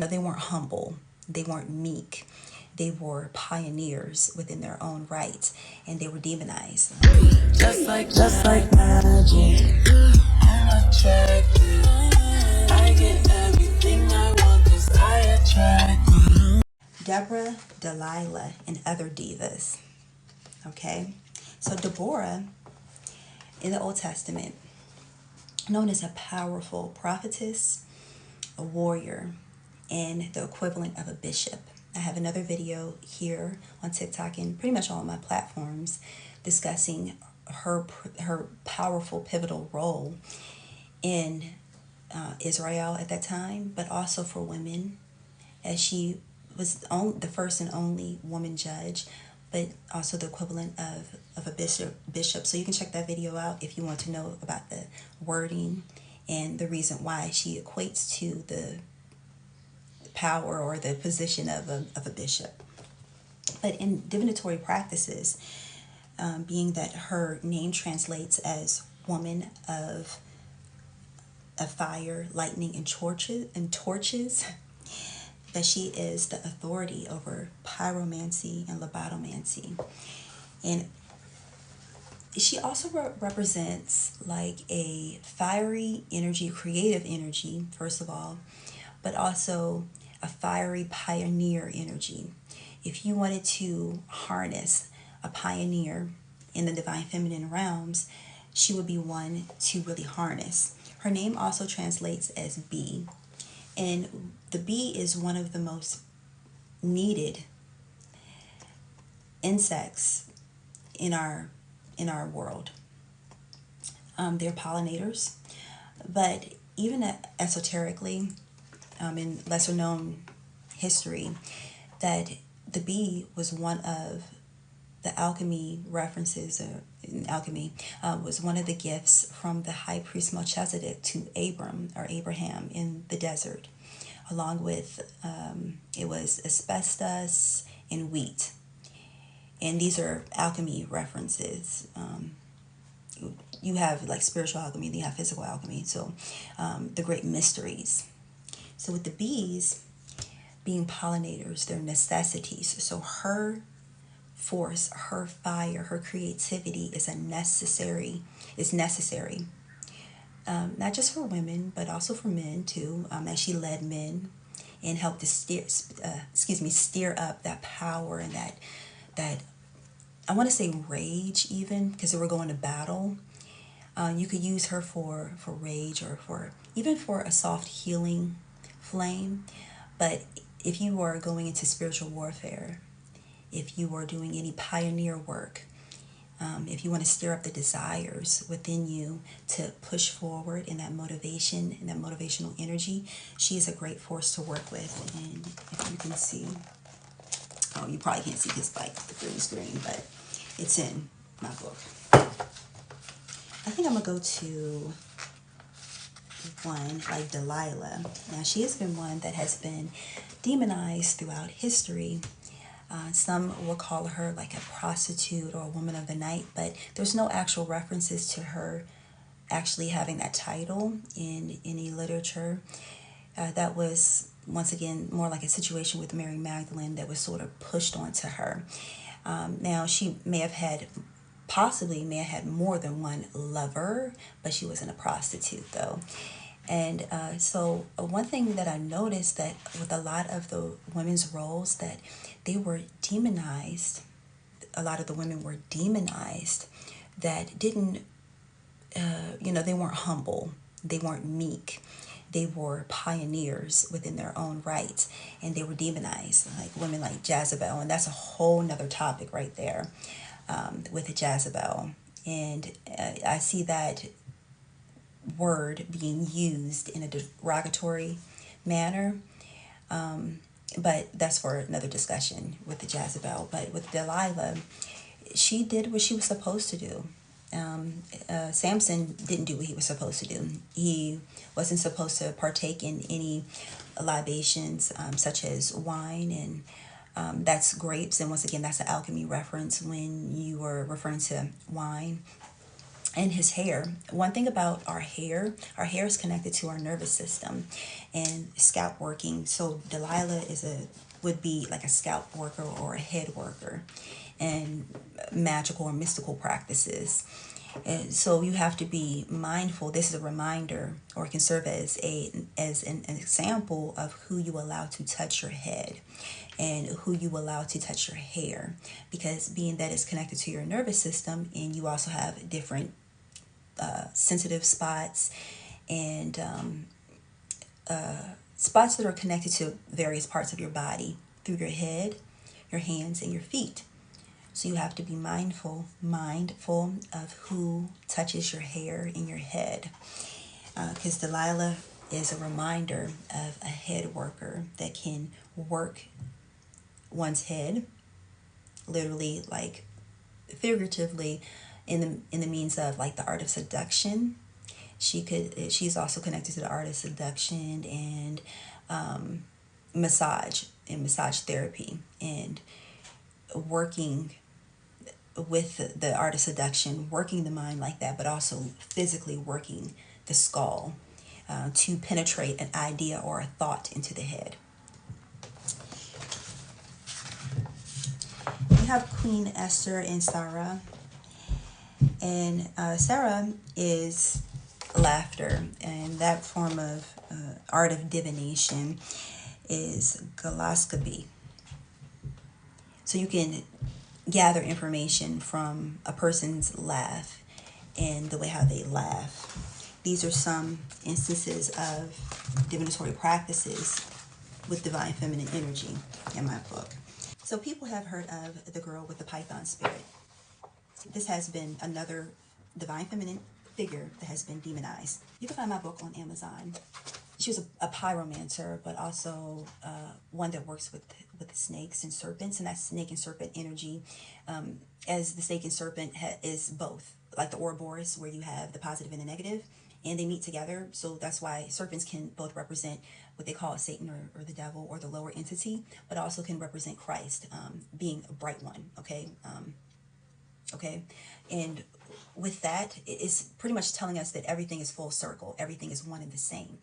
No, they weren't humble. They weren't meek. They were pioneers within their own right, and they were demonized. Just like magic, I'm attracted. I get everything I want 'cause I attract you. Deborah, Delilah, and other divas. Okay, so Deborah in the Old Testament, known as a powerful prophetess, a warrior, and the equivalent of a bishop. I have another video here on TikTok and pretty much all of my platforms discussing her powerful, pivotal role in Israel at that time, but also for women, as she was the first and only woman judge, but also the equivalent of a bishop. So you can check that video out if you want to know about the wording and the reason why she equates to the power or the position of a bishop. But in divinatory practices, being that her name translates as woman of fire, lightning, and torches, that she is the authority over pyromancy and lobotomancy. And she also represents like a fiery energy, creative energy, first of all, but also a fiery pioneer energy. If you wanted to harness a pioneer in the divine feminine realms, she would be one to really harness. Her name also translates as bee, and the bee is one of the most needed insects in our world. They're pollinators, but even esoterically, in lesser known history, that the bee was one of the alchemy references, in alchemy, was one of the gifts from the high priest Melchizedek to Abraham in the desert, along with it was asbestos and wheat. And these are alchemy references. You have like spiritual alchemy, you have physical alchemy, so the great mysteries. So with the bees being pollinators, they're necessities. So her force, her fire, her creativity is necessary, not just for women, but also for men too, as she led men and helped to steer up that power and that I want to say rage, even because they were going to battle. You could use her for rage, or for even for a soft healing flame. But if you are going into spiritual warfare, if you are doing any pioneer work, if you want to stir up the desires within you to push forward in that motivation, in that motivational energy, she is a great force to work with. And if you can see, oh, you probably can't see his like the green screen, but it's in my book. I think I'm gonna go to one like Delilah. Now, she has been one that has been demonized throughout history. Some will call her like a prostitute or a woman of the night, but there's no actual references to her actually having that title in any literature. That was, once again, more like a situation with Mary Magdalene that was sort of pushed onto her. Now, she may have had more than one lover, but she wasn't a prostitute though. And so one thing that I noticed, that with a lot of the women's roles, that they were demonized. A lot of the women were demonized that didn't, they weren't humble. They weren't meek. They were pioneers within their own right, and they were demonized, like women like Jezebel. And that's a whole nother topic right there, with Jezebel. And I see that word being used in a derogatory manner, but that's for another discussion with the Jezebel. But with Delilah, she did what she was supposed to do. Samson didn't do what he was supposed to do. He wasn't supposed to partake in any libations, such as wine, and that's grapes. And once again, that's an alchemy reference when you were referring to wine. and his hair. One thing about our hair is connected to our nervous system and scalp working. So Delilah would be like a scalp worker or a head worker, and magical or mystical practices. And so you have to be mindful. This is a reminder, or it can serve as an example of who you allow to touch your head and who you allow to touch your hair, because being that it's connected to your nervous system, and you also have different sensitive spots and spots that are connected to various parts of your body through your head, your hands, and your feet. So you have to be mindful of who touches your hair and your head, because Delilah is a reminder of a head worker that can work one's head, literally, like figuratively, in the means of like the art of seduction. She's also connected to the art of seduction and massage therapy, and working with the art of seduction, working the mind like that, but also physically working the skull to penetrate an idea or a thought into the head. We have Queen Esther and Sarah. And Sarah is laughter, and that form of art of divination is 𝒕𝒉𝒂𝒕. So you can gather information from a person's laugh and the way how they laugh. These are some instances of divinatory practices with divine feminine energy in my book. So people have heard of the girl with the python spirit. This has been another divine feminine figure that has been demonized. You can find my book on Amazon. She was a pyromancer, but also one that works with snakes and serpents, and that snake and serpent energy, as the snake and serpent is both, like the Ouroboros, where you have the positive and the negative, and they meet together. So that's why serpents can both represent what they call Satan or the devil or the lower entity, but also can represent Christ, being a bright one. Okay. And with that, it's pretty much telling us that everything is full circle, everything is one and the same.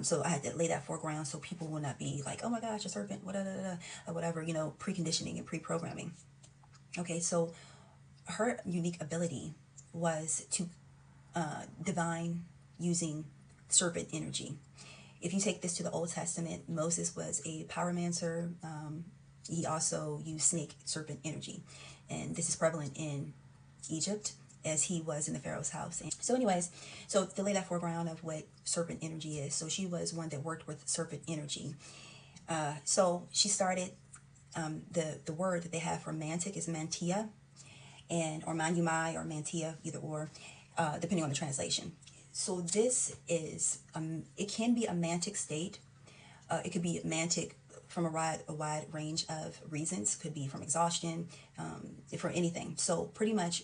So I had to lay that foreground so people will not be like, oh my gosh, a serpent, or whatever, preconditioning and pre-programming. Okay, so her unique ability was to divine using serpent energy. If you take this to the Old Testament, Moses was a pyromancer. He also used snake serpent energy, and this is prevalent in Egypt as he was in the Pharaoh's house. And so anyways, so to lay that foreground of what serpent energy is, so she was one that worked with serpent energy. So she started, the word that they have for mantic is mantia, or manumai or mantia, either or, depending on the translation. So this is, it can be a mantic state. It could be mantic from a wide range of reasons. Could be from exhaustion, for anything. So pretty much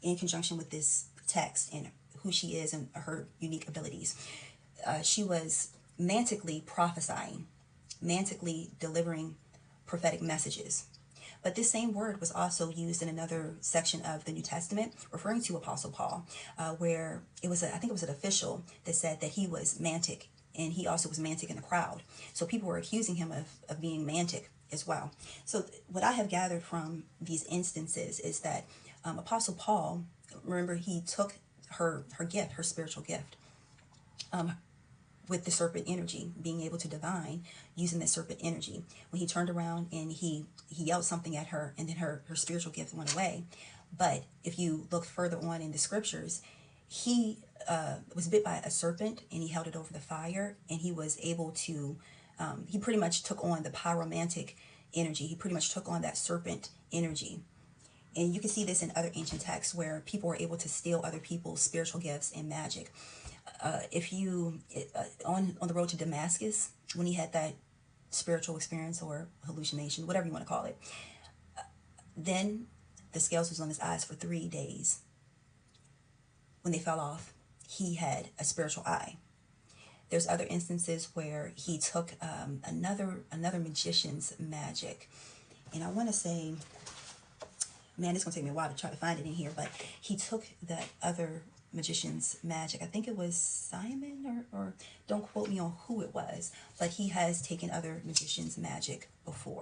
in conjunction with this text and who she is and her unique abilities, she was mantically prophesying, mantically delivering prophetic messages. But this same word was also used in another section of the New Testament, referring to Apostle Paul, where I think it was an official that said that he was mantic, and he also was mantic in the crowd. So people were accusing him of being mantic as well. So what I have gathered from these instances is that Apostle Paul, remember, he took her gift, her spiritual gift, with the serpent energy, being able to divine using the serpent energy. When he turned around and he yelled something at her, and then her spiritual gift went away. But if you look further on in the scriptures, he was bit by a serpent, and he held it over the fire, and he was able to, he pretty much took on the pyromantic energy. He pretty much took on that serpent energy. And you can see this in other ancient texts where people were able to steal other people's spiritual gifts and magic. If you, on the road to Damascus, when he had that spiritual experience or hallucination, whatever you want to call it, then the scales was on his eyes for 3 days. When they fell off, he had a spiritual eye. There's other instances where he took another magician's magic. And I want to say, man, it's going to take me a while to try to find it in here, but he took that other magician's magic. I think it was Simon, or don't quote me on who it was, but he has taken other magicians' magic before.